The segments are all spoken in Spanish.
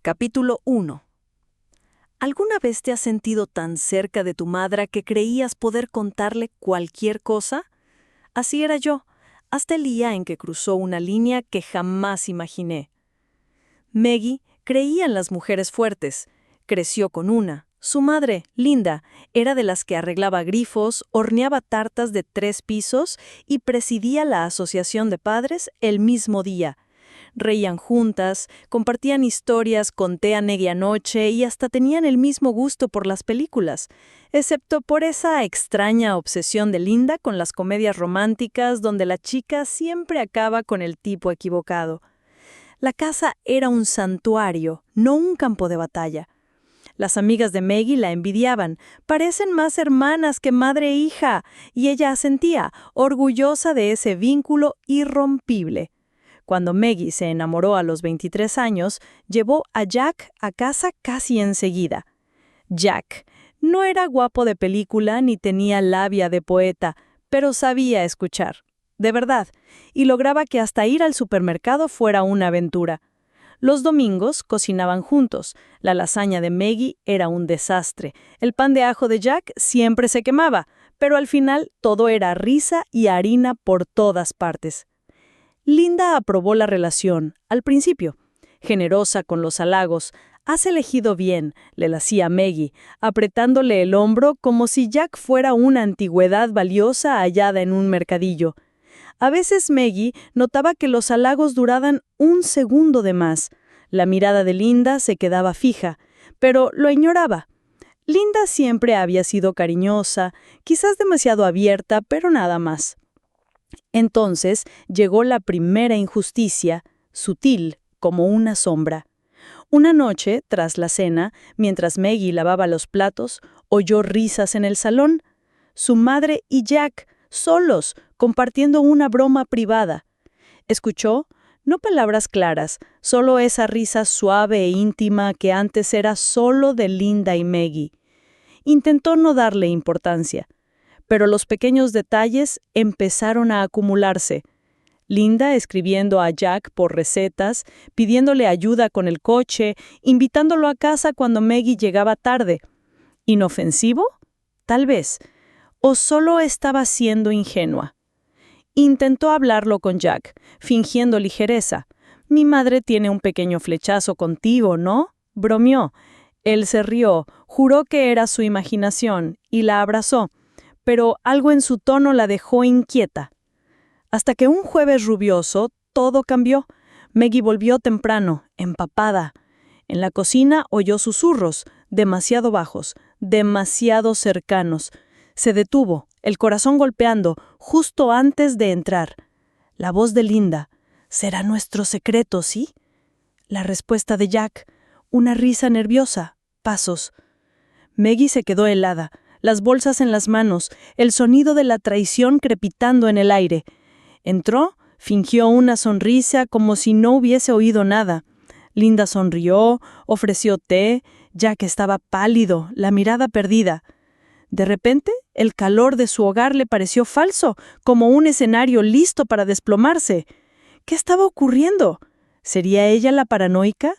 Capítulo 1. ¿Alguna vez te has sentido tan cerca de tu madre que creías poder contarle cualquier cosa? Así era yo, hasta el día en que cruzó una línea que jamás imaginé. Maggie creía en las mujeres fuertes. Creció con una. Su madre, Linda, era de las que arreglaba grifos, horneaba tartas de 3 pisos y presidía la asociación de padres el mismo día. Reían juntas, compartían historias con té a medianoche y hasta tenían el mismo gusto por las películas, excepto por esa extraña obsesión de Linda con las comedias románticas donde la chica siempre acaba con el tipo equivocado. La casa era un santuario, no un campo de batalla. Las amigas de Maggie la envidiaban. Parecen más hermanas que madre e hija, y ella asentía, orgullosa de ese vínculo irrompible. Cuando Maggie se enamoró a los 23 años, llevó a Jack a casa casi enseguida. Jack no era guapo de película ni tenía labia de poeta, pero sabía escuchar, de verdad, y lograba que hasta ir al supermercado fuera una aventura. Los domingos cocinaban juntos. La lasaña de Maggie era un desastre. El pan de ajo de Jack siempre se quemaba, pero al final todo era risa y harina por todas partes. Linda aprobó la relación, al principio. Generosa con los halagos. «Has elegido bien», le decía Maggie, apretándole el hombro como si Jack fuera una antigüedad valiosa hallada en un mercadillo. A veces Maggie notaba que los halagos duraban un segundo de más. La mirada de Linda se quedaba fija, pero lo ignoraba. Linda siempre había sido cariñosa, quizás demasiado abierta, pero nada más. Entonces llegó la primera injusticia, sutil como una sombra. Una noche, tras la cena, mientras Maggie lavaba los platos, oyó risas en el salón. Su madre y Jack, solos, compartiendo una broma privada. Escuchó, no palabras claras, solo esa risa suave e íntima que antes era solo de Linda y Maggie. Intentó no darle importancia. Pero los pequeños detalles empezaron a acumularse. Linda escribiendo a Jack por recetas, pidiéndole ayuda con el coche, invitándolo a casa cuando Maggie llegaba tarde. ¿Inofensivo? Tal vez. ¿O solo estaba siendo ingenua? Intentó hablarlo con Jack, fingiendo ligereza. «Mi madre tiene un pequeño flechazo contigo, ¿no?», bromeó. Él se rió, juró que era su imaginación y la abrazó. Pero algo en su tono la dejó inquieta. Hasta que un jueves lluvioso todo cambió. Maggie volvió temprano, empapada. En la cocina oyó susurros, demasiado bajos, demasiado cercanos. Se detuvo, el corazón golpeando, justo antes de entrar. La voz de Linda. «¿Será nuestro secreto, sí?» La respuesta de Jack. Una risa nerviosa. Pasos. Maggie se quedó helada. Las bolsas en las manos, el sonido de la traición crepitando en el aire. Entró, fingió una sonrisa como si no hubiese oído nada. Linda sonrió, ofreció té. Jack estaba pálido, la mirada perdida. De repente, el calor de su hogar le pareció falso, como un escenario listo para desplomarse. ¿Qué estaba ocurriendo? ¿Sería ella la paranoica?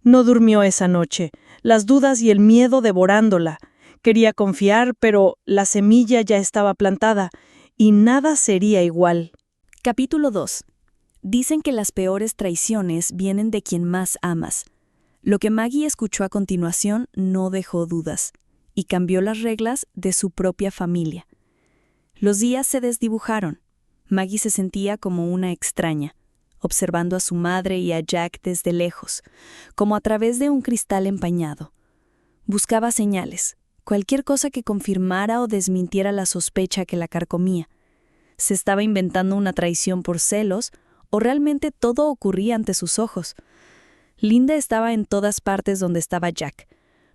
No durmió esa noche, las dudas y el miedo devorándola. Quería confiar, pero la semilla ya estaba plantada, y nada sería igual. Capítulo 2. Dicen que las peores traiciones vienen de quien más amas. Lo que Maggie escuchó a continuación no dejó dudas, y cambió las reglas de su propia familia. Los días se desdibujaron. Maggie se sentía como una extraña, observando a su madre y a Jack desde lejos, como a través de un cristal empañado. Buscaba señales. Cualquier cosa que confirmara o desmintiera la sospecha que la carcomía. ¿Se estaba inventando una traición por celos o realmente todo ocurría ante sus ojos? Linda estaba en todas partes donde estaba Jack.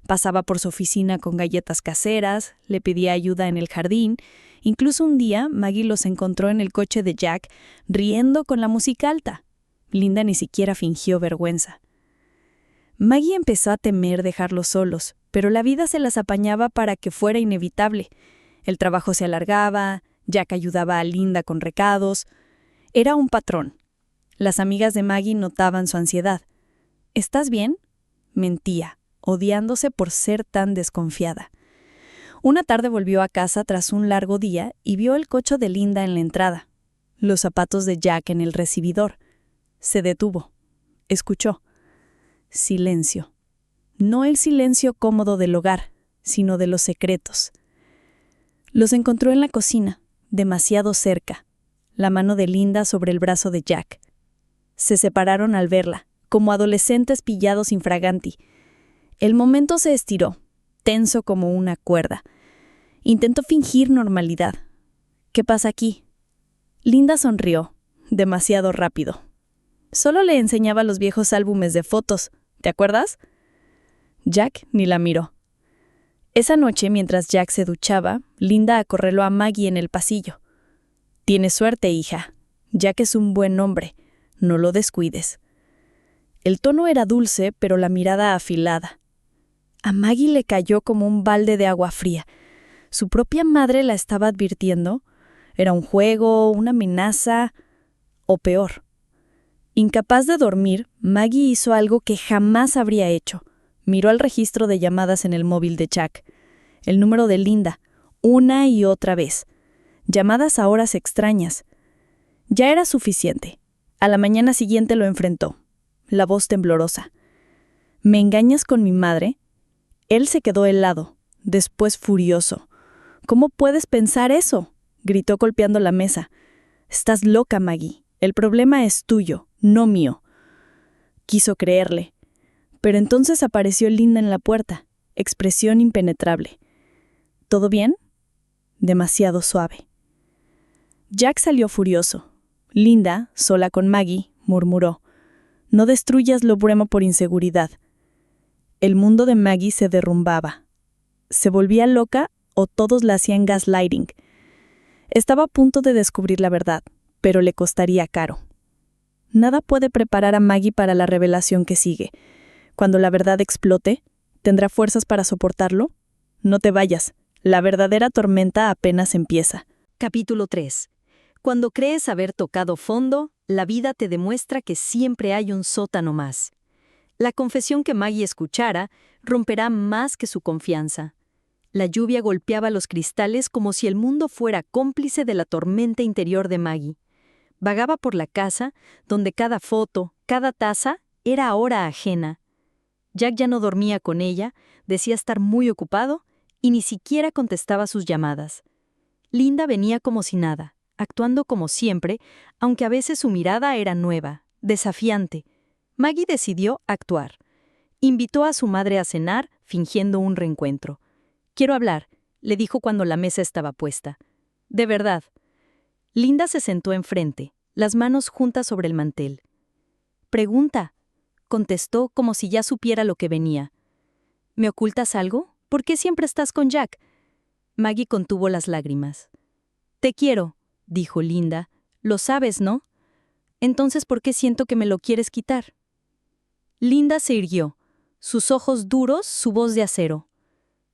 Pasaba por su oficina con galletas caseras, le pedía ayuda en el jardín. Incluso un día Maggie los encontró en el coche de Jack riendo con la música alta. Linda ni siquiera fingió vergüenza. Maggie empezó a temer dejarlos solos, pero la vida se las apañaba para que fuera inevitable. El trabajo se alargaba, Jack ayudaba a Linda con recados. Era un patrón. Las amigas de Maggie notaban su ansiedad. «¿Estás bien?», mentía, odiándose por ser tan desconfiada. Una tarde volvió a casa tras un largo día y vio el coche de Linda en la entrada, los zapatos de Jack en el recibidor. Se detuvo. Escuchó. Silencio. No el silencio cómodo del hogar, sino de los secretos. Los encontró en la cocina, demasiado cerca, la mano de Linda sobre el brazo de Jack. Se separaron al verla, como adolescentes pillados infraganti. El momento se estiró, tenso como una cuerda. Intentó fingir normalidad. ¿Qué pasa aquí? Linda sonrió, demasiado rápido. Solo le enseñaba los viejos álbumes de fotos, ¿te acuerdas? Jack ni la miró. Esa noche, mientras Jack se duchaba, Linda acorraló a Maggie en el pasillo. «Tienes suerte, hija. Jack es un buen hombre. No lo descuides». El tono era dulce, pero la mirada afilada. A Maggie le cayó como un balde de agua fría. ¿Su propia madre la estaba advirtiendo? ¿Era un juego, una amenaza? ¿O peor? Incapaz de dormir, Maggie hizo algo que jamás habría hecho. Miró al registro de llamadas en el móvil de Jack. El número de Linda, una y otra vez. Llamadas a horas extrañas. Ya era suficiente. A la mañana siguiente lo enfrentó, la voz temblorosa. «¿Me engañas con mi madre?» Él se quedó helado, después furioso. «¿Cómo puedes pensar eso?», gritó golpeando la mesa. «Estás loca, Maggie. El problema es tuyo, no mío». Quiso creerle. Pero entonces apareció Linda en la puerta, expresión impenetrable. «¿Todo bien?», demasiado suave. Jack salió furioso. Linda, sola con Maggie, murmuró: «No destruyas lo bueno por inseguridad». El mundo de Maggie se derrumbaba. ¿Se volvía loca o todos la hacían gaslighting? Estaba a punto de descubrir la verdad, pero le costaría caro. Nada puede preparar a Maggie para la revelación que sigue. Cuando la verdad explote, ¿tendrá fuerzas para soportarlo? No te vayas. La verdadera tormenta apenas empieza. Capítulo 3. Cuando crees haber tocado fondo, la vida te demuestra que siempre hay un sótano más. La confesión que Maggie escuchara romperá más que su confianza. La lluvia golpeaba los cristales como si el mundo fuera cómplice de la tormenta interior de Maggie. Vagaba por la casa, donde cada foto, cada taza, era ahora ajena. Jack ya no dormía con ella, decía estar muy ocupado y ni siquiera contestaba sus llamadas. Linda venía como si nada, actuando como siempre, aunque a veces su mirada era nueva, desafiante. Maggie decidió actuar. Invitó a su madre a cenar, fingiendo un reencuentro. «Quiero hablar», le dijo cuando la mesa estaba puesta. «De verdad». Linda se sentó enfrente, las manos juntas sobre el mantel. «Pregunta», contestó como si ya supiera lo que venía. «¿Me ocultas algo? ¿Por qué siempre estás con Jack?» Maggie contuvo las lágrimas. «Te quiero», dijo Linda. «Lo sabes, ¿no? Entonces, ¿por qué siento que me lo quieres quitar?» Linda se irguió, sus ojos duros, su voz de acero.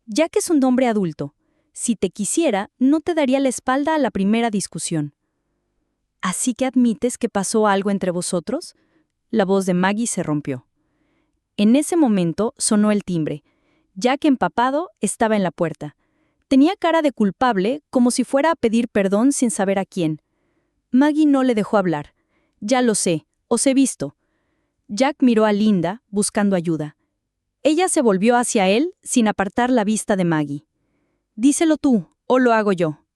«Jack es un hombre adulto. Si te quisiera, no te daría la espalda a la primera discusión». «¿Así que admites que pasó algo entre vosotros?» La voz de Maggie se rompió. En ese momento sonó el timbre. Jack, empapado, estaba en la puerta. Tenía cara de culpable, como si fuera a pedir perdón sin saber a quién. Maggie no le dejó hablar. «Ya lo sé, os he visto». Jack miró a Linda, buscando ayuda. Ella se volvió hacia él, sin apartar la vista de Maggie. «Díselo tú, o lo hago yo».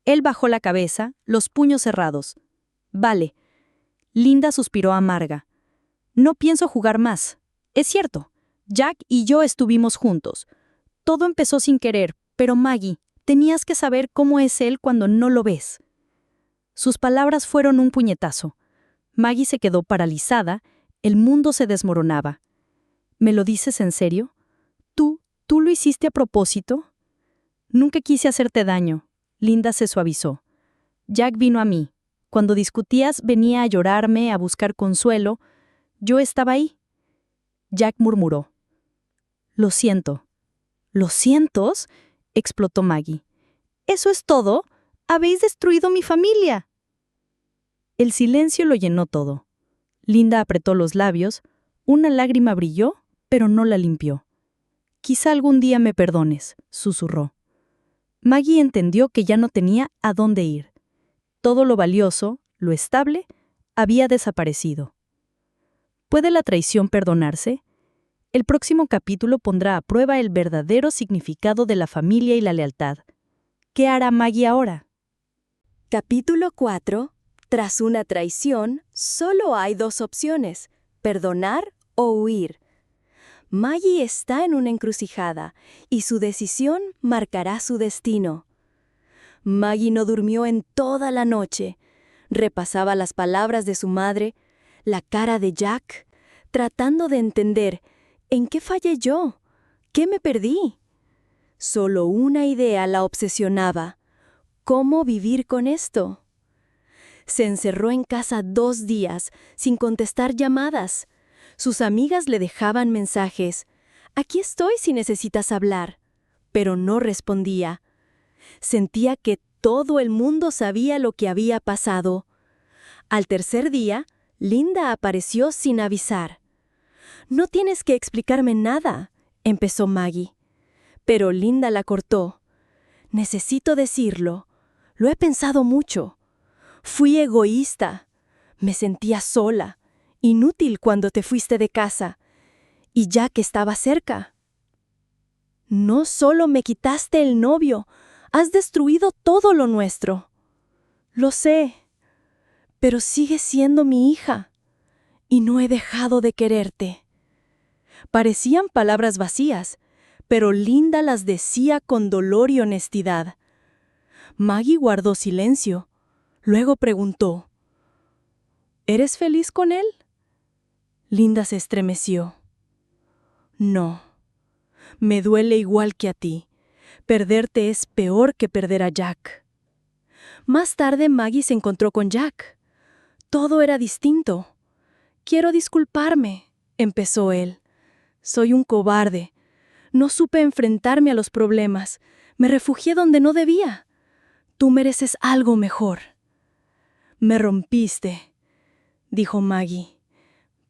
Él bajó la cabeza, los puños cerrados. «Vale». Linda suspiró amarga. «No pienso jugar más. Es cierto, Jack y yo estuvimos juntos. Todo empezó sin querer, pero Maggie, tenías que saber cómo es él cuando no lo ves». Sus palabras fueron un puñetazo. Maggie se quedó paralizada, el mundo se desmoronaba. «¿Me lo dices en serio? ¿Tú lo hiciste a propósito?» «Nunca quise hacerte daño». Linda se suavizó. «Jack vino a mí. Cuando discutías, venía a llorarme, a buscar consuelo. Yo estaba ahí». Jack murmuró. «Lo siento». «¿Lo sientos?», explotó Maggie. «¿Eso es todo? Habéis destruido mi familia». El silencio lo llenó todo. Linda apretó los labios, una lágrima brilló, pero no la limpió. «Quizá algún día me perdones», susurró. Maggie entendió que ya no tenía a dónde ir. Todo lo valioso, lo estable, había desaparecido. ¿Puede la traición perdonarse? El próximo capítulo pondrá a prueba el verdadero significado de la familia y la lealtad. ¿Qué hará Maggie ahora? Capítulo 4. Tras una traición, solo hay dos opciones: perdonar o huir. Maggie está en una encrucijada y su decisión marcará su destino. Maggie no durmió en toda la noche. Repasaba las palabras de su madre, la cara de Jack, tratando de entender ¿en qué fallé yo? ¿Qué me perdí? Solo una idea la obsesionaba: ¿cómo vivir con esto? Se encerró en casa 2 días, sin contestar llamadas. Sus amigas le dejaban mensajes: «Aquí estoy si necesitas hablar», pero no respondía. Sentía que todo el mundo sabía lo que había pasado. Al tercer día, Linda apareció sin avisar. «No tienes que explicarme nada», empezó Maggie. Pero Linda la cortó. «Necesito decirlo. Lo he pensado mucho. Fui egoísta. Me sentía sola, inútil cuando te fuiste de casa. Y Jack estaba cerca. No solo me quitaste el novio, has destruido todo lo nuestro». «Lo sé, pero sigues siendo mi hija. Y no he dejado de quererte». Parecían palabras vacías, pero Linda las decía con dolor y honestidad. Maggie guardó silencio. Luego preguntó: «¿Eres feliz con él?». Linda se estremeció. «No. Me duele igual que a ti. Perderte es peor que perder a Jack». Más tarde Maggie se encontró con Jack. Todo era distinto. «Quiero disculparme», empezó él. «Soy un cobarde. No supe enfrentarme a los problemas. Me refugié donde no debía. Tú mereces algo mejor». «Me rompiste», dijo Maggie,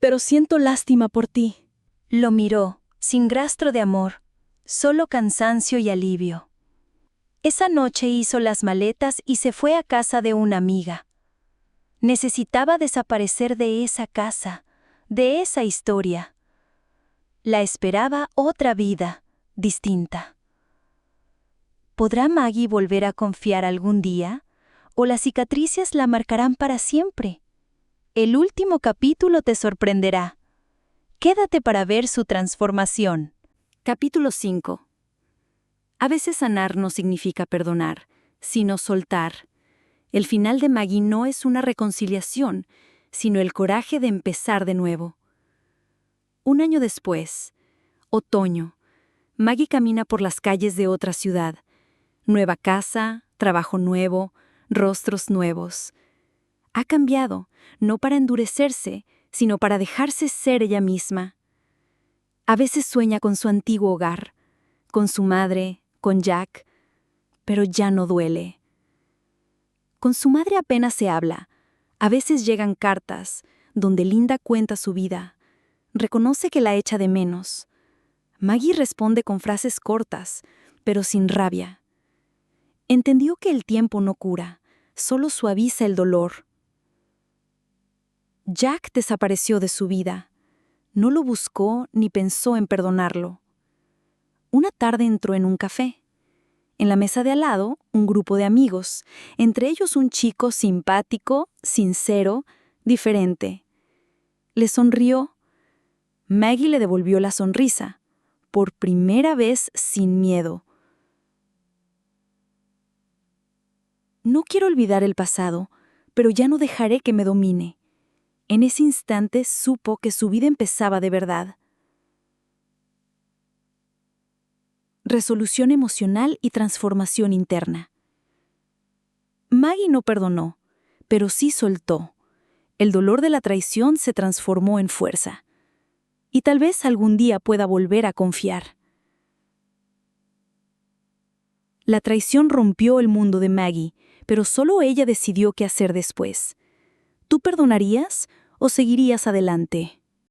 «pero siento lástima por ti». Lo miró, sin rastro de amor, solo cansancio y alivio. Esa noche hizo las maletas y se fue a casa de una amiga. Necesitaba desaparecer de esa casa, de esa historia. La esperaba otra vida, distinta. ¿Podrá Maggie volver a confiar algún día? ¿O las cicatrices la marcarán para siempre? El último capítulo te sorprenderá. Quédate para ver su transformación. Capítulo 5. A veces sanar no significa perdonar, sino soltar. El final de Maggie no es una reconciliación, sino el coraje de empezar de nuevo. 1 año después, otoño, Maggie camina por las calles de otra ciudad. Nueva casa, trabajo nuevo, rostros nuevos. Ha cambiado, no para endurecerse, sino para dejarse ser ella misma. A veces sueña con su antiguo hogar, con su madre, con Jack, pero ya no duele. Con su madre apenas se habla. A veces llegan cartas, donde Linda cuenta su vida. Reconoce que la echa de menos. Maggie responde con frases cortas, pero sin rabia. Entendió que el tiempo no cura, solo suaviza el dolor. Jack desapareció de su vida. No lo buscó ni pensó en perdonarlo. Una tarde entró en un café. En la mesa de al lado, un grupo de amigos, entre ellos un chico simpático, sincero, diferente. Le sonrió. Maggie le devolvió la sonrisa, por primera vez sin miedo. «No quiero olvidar el pasado, pero ya no dejaré que me domine». En ese instante supo que su vida empezaba de verdad. Resolución emocional y transformación interna. Maggie no perdonó, pero sí soltó. El dolor de la traición se transformó en fuerza. Y tal vez algún día pueda volver a confiar. La traición rompió el mundo de Maggie, pero solo ella decidió qué hacer después. ¿Tú perdonarías o seguirías adelante?